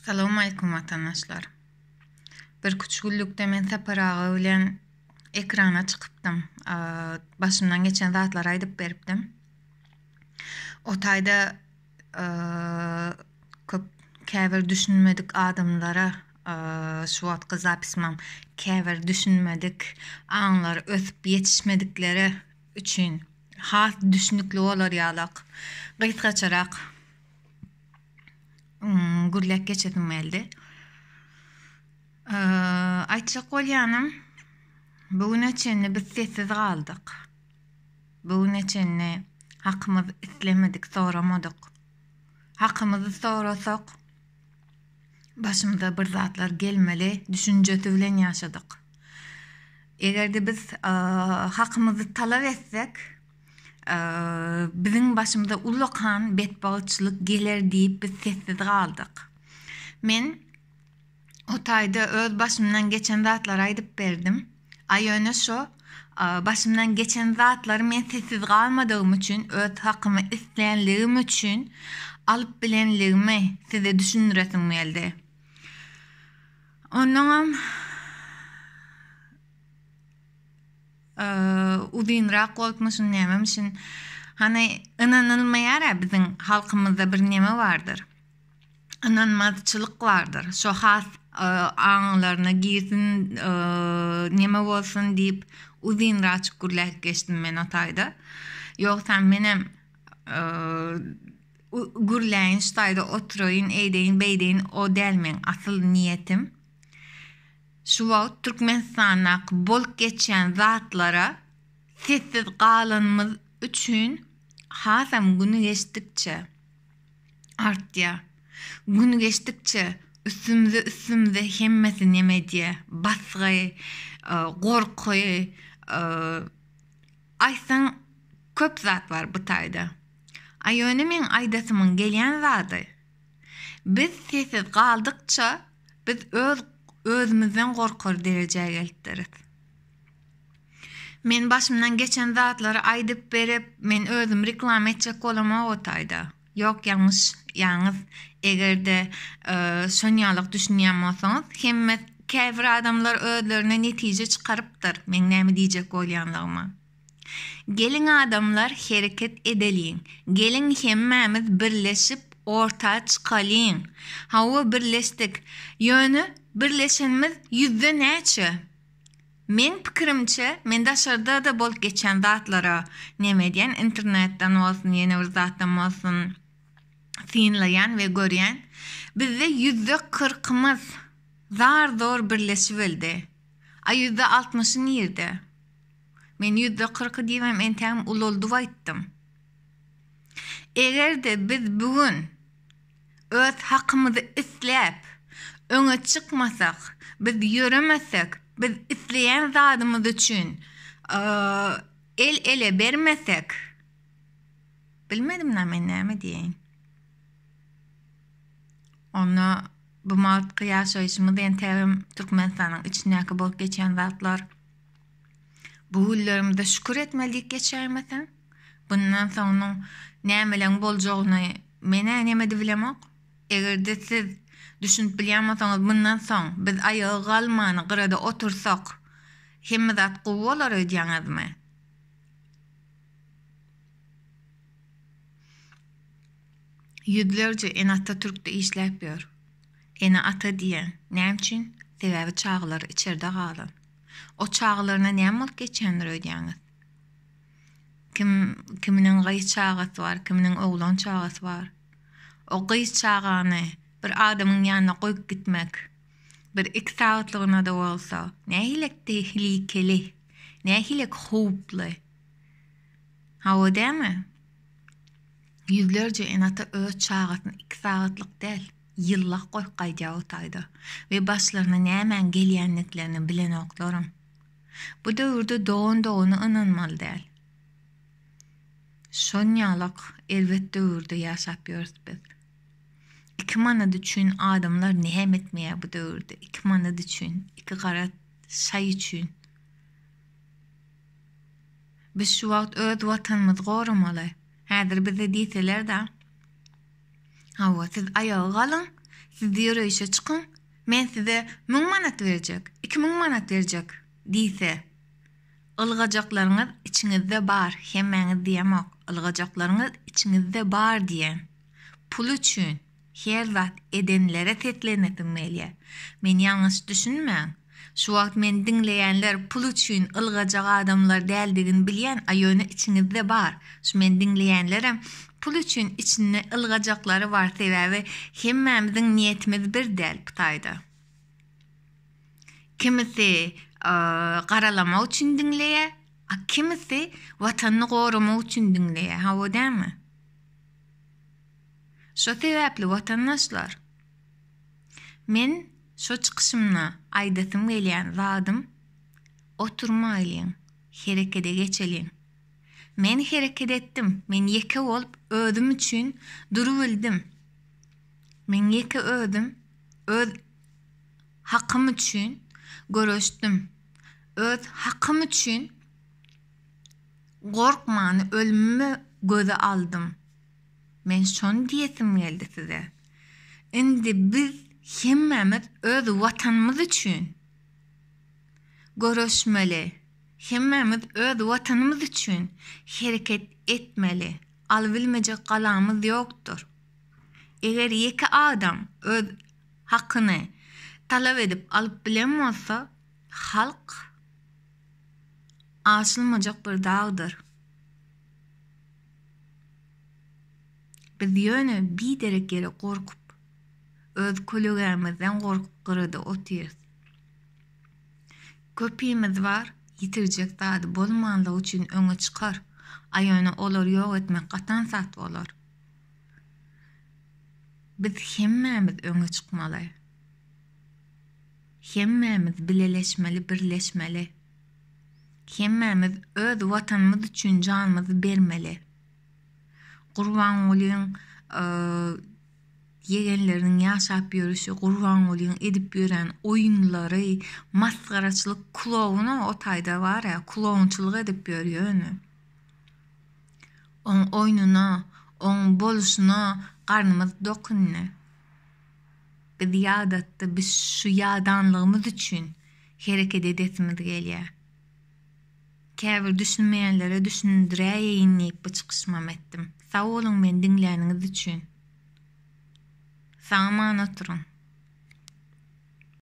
Assalamu alaikum vatandaşlar. Bir küçüklükde men separağı bilen ekrana çıkıptım. Başımdan geçen zatlar aydıp beripdim. O taýda köp käbir düşünmedik adamlara şu wagtga zapismam. Käbir düşünmedik anlar ösüp yetişmedikleri üçün has düşünükli bolar ýalak. Gysgaçarak gürlek geçedim elde. Aytjak bolýanym, bugüne çenli biz sessiz galdyk. Bugüne çenli hakkymyzy islemedik, soramadyk. Hakkymyzy sorasak, başymyza bir zatlar gelmeli, düşünjesi bilen ýaşadyk. Egerde biz hakkymyzy talap etsek, biziň başymyza ulakan betbagyçylyk geler diýip biz sessiz galdyk. Men o taýda öz başymdan geçen zatlar aýdyp berdim. Aýöne şo, başymdan geçen zatlary men sessiz galmadygym üçin, öz hakkymy isleýänligim üçin alyp bilenligimi size düşündiresim geldi. Ondan uzynrak bolmuşyn nämemişin, hani inanylmaýar biziň halkymyzda bir näme bardyr. İnanmazçılık vardır. Şo has anlarına girsin näme bolsun diýip uzynrak gürlek geçdim men o taýda. Ýoksa menem gürleýin şu taýda oturaýyn, eýdeýin, beýdeýin o delmen asyl niýetim. Şu wagt Türkmenistana bolup geçen zatlara sessiz galynmyz üçün hasam güni geçdikçe artýar. Gün geçdikçe üstümüze hemmesi nemediye, basgı, korku, aysan köp zat var bu taýda. Aýöne men aýdasymyň gelýän zady. Biz sessiz galdykça biz özümizden korkar derejäge gelipdiris. Men başymdan geçen zatlary aýdyp berip, men özüm reklam etjek bolamam o taýda. Yok yalnız egerde şonýalyk düşünýän bolsaňyz, hemme käbir adamlar özlerine netije çıkarypdyr. Men näme diýjek bolýanlygyma. Gelin adamlar hereket edeliň. Gelin hemmemiz birleşip orta çıkalyn. Hawa birleşdik. Ýöne birleşenimiz yüzde näçe? Men pikirimçe, men daşarda da bolup geçen zatlara näme diýen, internetden bolsun, ýene bir zatdan bolsun sinleyen ve görýän, bizde %40'ymyz zor birleşip bildi. %60'ın ýerde. Men %40'y diýmem, entäm ululdy aýtdym. Egerde biz bugün öz hakkymyzy isläp öňe çykmasak, biz ýöremesek, biz isleýän zadymyz üçin el ele bermesek, bilmedim näme diýeň. Ona bu mawtky ýaşaýyşymyz entäm Türkmenistanyň içindäki bolup geçen zatlar bu günlerimizde şükür etmelik geçermesen, bundan soňra nämeler boljagyny mene näme bilemok. Egerde siz düşünüp bilýänmeseňiz, bundan soň biz aýagy galmany gyrada otursak, hemme zat gowalar ödýäňizmi? Yüzlerce en Atatürk'te işläp ýör. Ene ata diýen, näme üçin? Sebäbi çağlar içeride galan. O çağlaryna näme bolup geçenler ödýäňiz? Kiminiň gaýy çağasy var, kiminiň oglan çağasy var. O gaýy çağany bir adamyň ýanyna goýup gitmek, bir 2 saatlygyna da bolsa, nähilek tehlikeli, nähilek howply. Hawa däme? Yüzlerce enata öz çağasyny 2 saatlyk däl, ýyllak goýup gaýdýar o taýda we başlaryna näme gelýänliklerini bilen oklarym. Bu döwürde doğuny inanmaly däl. Şonýalyk elbet döwürde ýaşap ýörüs biz. 2 manat üçin adamlar näme etmeýär bu döwürde? 2 manat üçin, 2 garat şaý üçin. Biz şu wagt öz watanymyzy goramaly. Häzir bize diýseler da, hawa siz aýagy galyn, Siz yürüyüşe çıkın, men size 1000 manat verecek, 2000 manat verecek diýse, ılgajaklarınız içinizde bar, hemmäňiz diýemok, ılgajaklarınız içinizde bar diýen. Pul üçin her zat edenlere tetlenetilmeli. Men ýalňyş düşünmäň. Şu wagt men dinleýänler pul üçin ılgajak adamlar däldigini bilýän, aýöne içinizde bar. Şu men dinleýänlerem pul üçin içinde ılgajaklary bar sebäbi hemmämiziň niýetimiz bir däl bu taýda. Kimisi garalama üçin dinleýär, kimisi watanyny gorama üçin dinleýär. Ha, o dämi? Şo sebäpli watandaşlar, men şo çykyşymna aýdasym gelýän zadym, oturmaýlyň, herekete geçeliň. Men hereket etdim, men ýeke bolup özüm üçin durubildim. Men ýeke özüm, öz hakym üçin görüşdim. Öz hakym üçin gorkmany, ölümmi göze aldım. Men şonu diýesim geldi size. Indi biz hemmämiz öz watanymyz üçin görüşmeli. Hemmämiz öz watanymyz üçin hereket etmeli. Albilmejek galamyz ýokdur. Eger ýeki adam öz hakyny talap edip alyp bilen bolsa, halk aşylmajak bir dağdır. Biz ýöne bir derekere gorkup, öz kölügemizden gorkup gyrada otyrs. Köpüýimiz bar, ýitirjek zady bolmanlygy üçin öňe çykar. Aýöne olar ýok etmek gatan sat bolar. Biz hemmämiz öňe çykmaly. Hemmämiz bileleşmeli, birleşmeli. Hemmämiz öz watanymyz üçin janymyzy bermeli. Gurban bolyň yegenleriniň ýaşap ýörüşi, gurban bolyň edip ýören oýunlary, maskaraçylyk kulowuna o taýda bar ya, kulowunçylyk edip ýörýär. On oýnuna, on boluşuna garnymyz dokunny. Biz ýadatda biz şu ýadanlygymyz üçin hereket edesimiz gelýär. Käbir düşünmeýänlere düşündiräýin diýip bu çykyşmam etdim. Sag bolun men dinläniniz üçin. Saňa oturun.